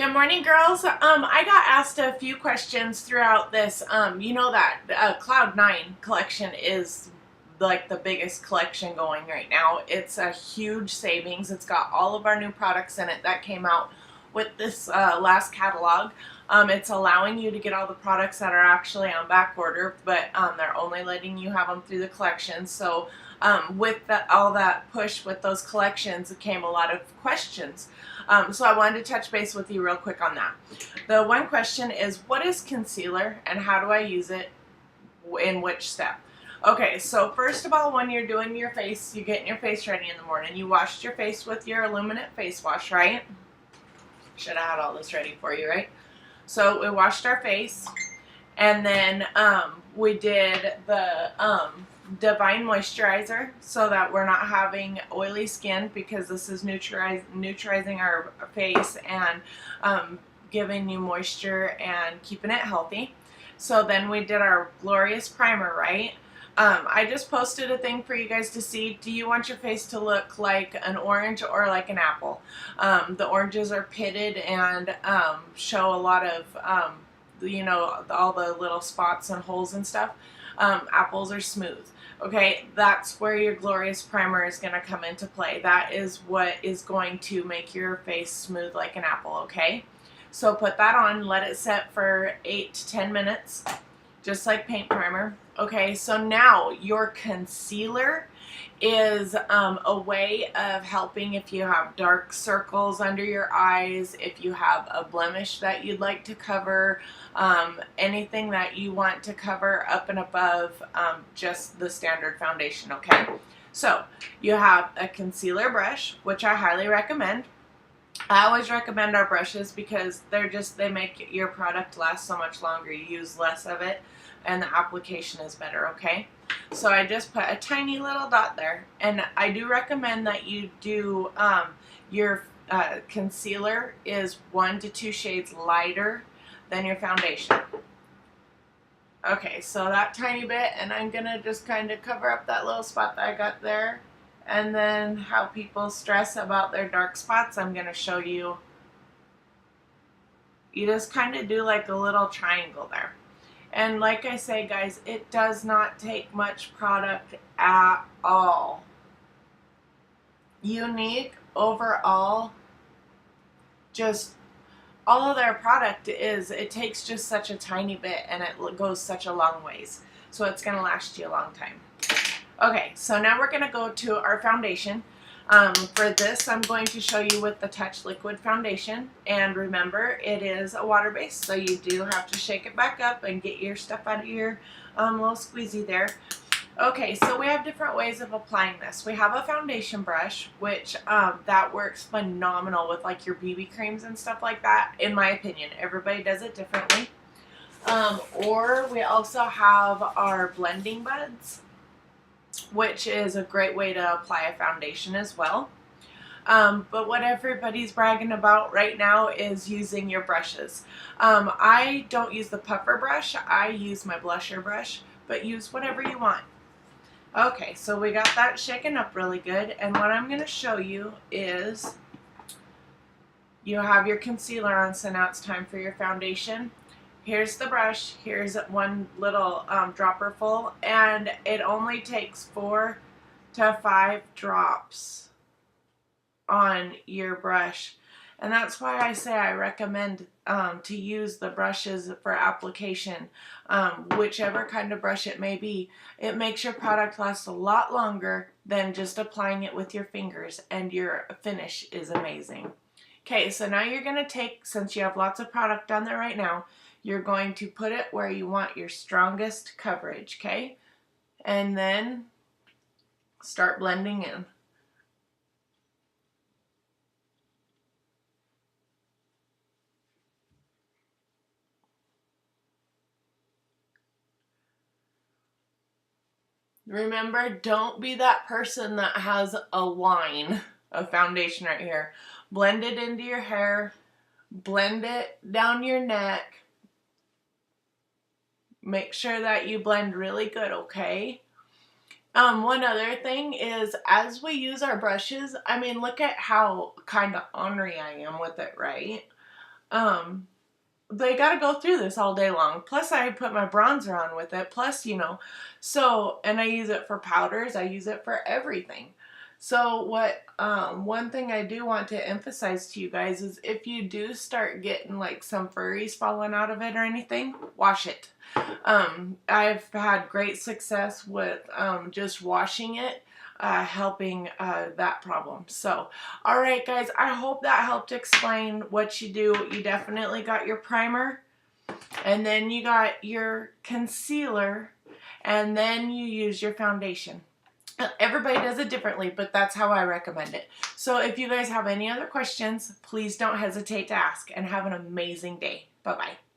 Good morning, girls. I got asked a few questions throughout this. You know that Cloud9 collection is like the biggest collection going right now. It's a huge savings. It's got all of our new products in it that came out with this last catalog. It's allowing you to get all the products that are actually on back order, but they're only letting you have them through the collection. So with all that push with those collections, it came a lot of questions. So I wanted to touch base with you real quick on that. The one question is, what is concealer and how do I use it in which step? Okay, so first of all, when you're doing your face, you getting your face ready in the morning, you washed your face with your Illuminate face wash, right? Should have had all this ready for you, right? So we washed our face, and then we did the Divine Moisturizer so that we're not having oily skin, because this is neutralizing our face and giving you moisture and keeping it healthy. So then we did our Glorious Primer, right? I just posted a thing for you guys to see. Do you want your face to look like an orange or like an apple? The oranges are pitted and show a lot of, you know, all the little spots and holes and stuff. Apples are smooth. Okay, that's where your Glorious Primer is going to come into play. That is what is going to make your face smooth like an apple, okay? So put that on, let it set for 8 to 10 minutes, just like paint primer. Okay, so now your concealer is a way of helping if you have dark circles under your eyes, if you have a blemish that you'd like to cover, anything that you want to cover up and above just the standard foundation, okay? So you have a concealer brush, which I highly recommend. I always recommend our brushes because they make your product last so much longer. You use less of it and the application is better, okay? So I just put a tiny little dot there, and I do recommend that you do your concealer is 1 to 2 shades lighter than your foundation. Okay, so that tiny bit, and I'm gonna just kind of cover up that little spot that I got there. And then how people stress about their dark spots, I'm going to show you. You just kind of do like a little triangle there. And like I say, guys, it does not take much product at all. Unique overall, just all of their product is, it takes just such a tiny bit and it goes such a long ways. So it's going to last you a long time. Okay, so now we're going to go to our foundation. For this, I'm going to show you with the Touch Liquid Foundation. And remember, it is a water base, so you do have to shake it back up and get your stuff out of your little squeezy there. Okay, so we have different ways of applying this. We have a foundation brush, which that works phenomenal with like your BB creams and stuff like that, in my opinion. Everybody does it differently. Or we also have our blending buds, which is a great way to apply a foundation as well. But what everybody's bragging about right now is using your brushes. I don't use the puffer brush, I use my blusher brush, but use whatever you want. Okay, so we got that shaken up really good, and what I'm going to show you is you have your concealer on, so now it's time for your foundation. Here's the brush, here's one little dropper full, and it only takes 4 to 5 drops on your brush. And that's why I say I recommend to use the brushes for application, whichever kind of brush it may be. It makes your product last a lot longer than just applying it with your fingers, and your finish is amazing. Okay, so now you're going to take, since you have lots of product on there right now, you're going to put it where you want your strongest coverage, okay? And then start blending in. Remember, don't be that person that has a line of foundation right here. Blend it into your hair, blend it down your neck. Make sure that you blend really good, okay? One other thing is, as we use our brushes, I mean, look at how kind of ornery I am with it, right? they got to go through this all day long. Plus, I put my bronzer on with it. Plus, you know, so, and I use it for powders. I use it for everything. So what, one thing I do want to emphasize to you guys is if you do start getting like some furries falling out of it or anything, wash it. I've had great success with just washing it, helping that problem. So, all right, guys, I hope that helped explain what you do. You definitely got your primer, and then you got your concealer, and then you use your foundation. Everybody does it differently, but that's how I recommend it. So if you guys have any other questions, please don't hesitate to ask, and have an amazing day. Bye-bye.